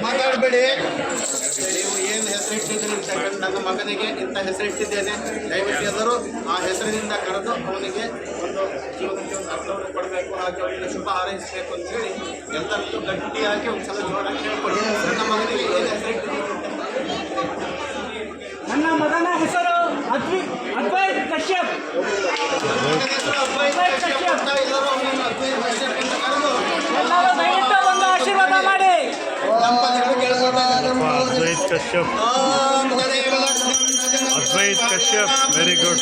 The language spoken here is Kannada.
ಮಾತಾಡಬೇಡಿ. ನೀವು ಏನು ಹೆಸರಿಟ್ಟಿದ್ದೀರಿ ನನ್ನ ಮಗನಿಗೆ ಇಂಥ ಹೆಸರಿಟ್ಟಿದ್ದೇನೆ, ದಯವಿಟ್ಟು ಎಲ್ಲರೂ ಆ ಹೆಸರಿನಿಂದ ಕರೆದು ಅವನಿಗೆ ಒಂದು ಜೀವನಕ್ಕೆ ಒಂದು ಅರ್ಥವನ್ನು ಕೊಡಬೇಕು, ಹಾಗೆ ಅವನಿಗೆ ಶುಭ ಹಾರೈಸಬೇಕು ಅಂತೇಳಿ ಎಲ್ಲರಿಗೂ ಗಟ್ಟಿಯಾಗಿ ಒಂದು ಸಲ ಜೋರಾಗಿ ಹೇಳ್ಕೊಡಿ. ನನ್ನ ಮಗನಿಗೆ ಏನು ಹೆಸರಿಟ್ಟಿದ್ದೀರಿ? ನನ್ನ ಮಗನ ಹೆಸರು ಅದ್ವೈತ್ ಕಶ್ಯಪ್. ಹೆಸರು ಅದ್ವೈತ್ ಕಶ್ಯಪ್ ಅಂತ ಎಲ್ಲರೂ ಅವನನ್ನು ಅದ್ವೈತ್ ಕಶ್ಯಪ್ ಅಂತ ಕರೆದು ಎಲ್ಲರೂ ದಯವಿಟ್ಟು ಒಂದು ಆಶೀರ್ವಾದ ಮಾಡಿ. ದಂಪತಿಗಳು ಕೇಳಿಸ್ಕೊಳ್ತಾರೆ. Advait Kashyap. Advait Kashyap, very good.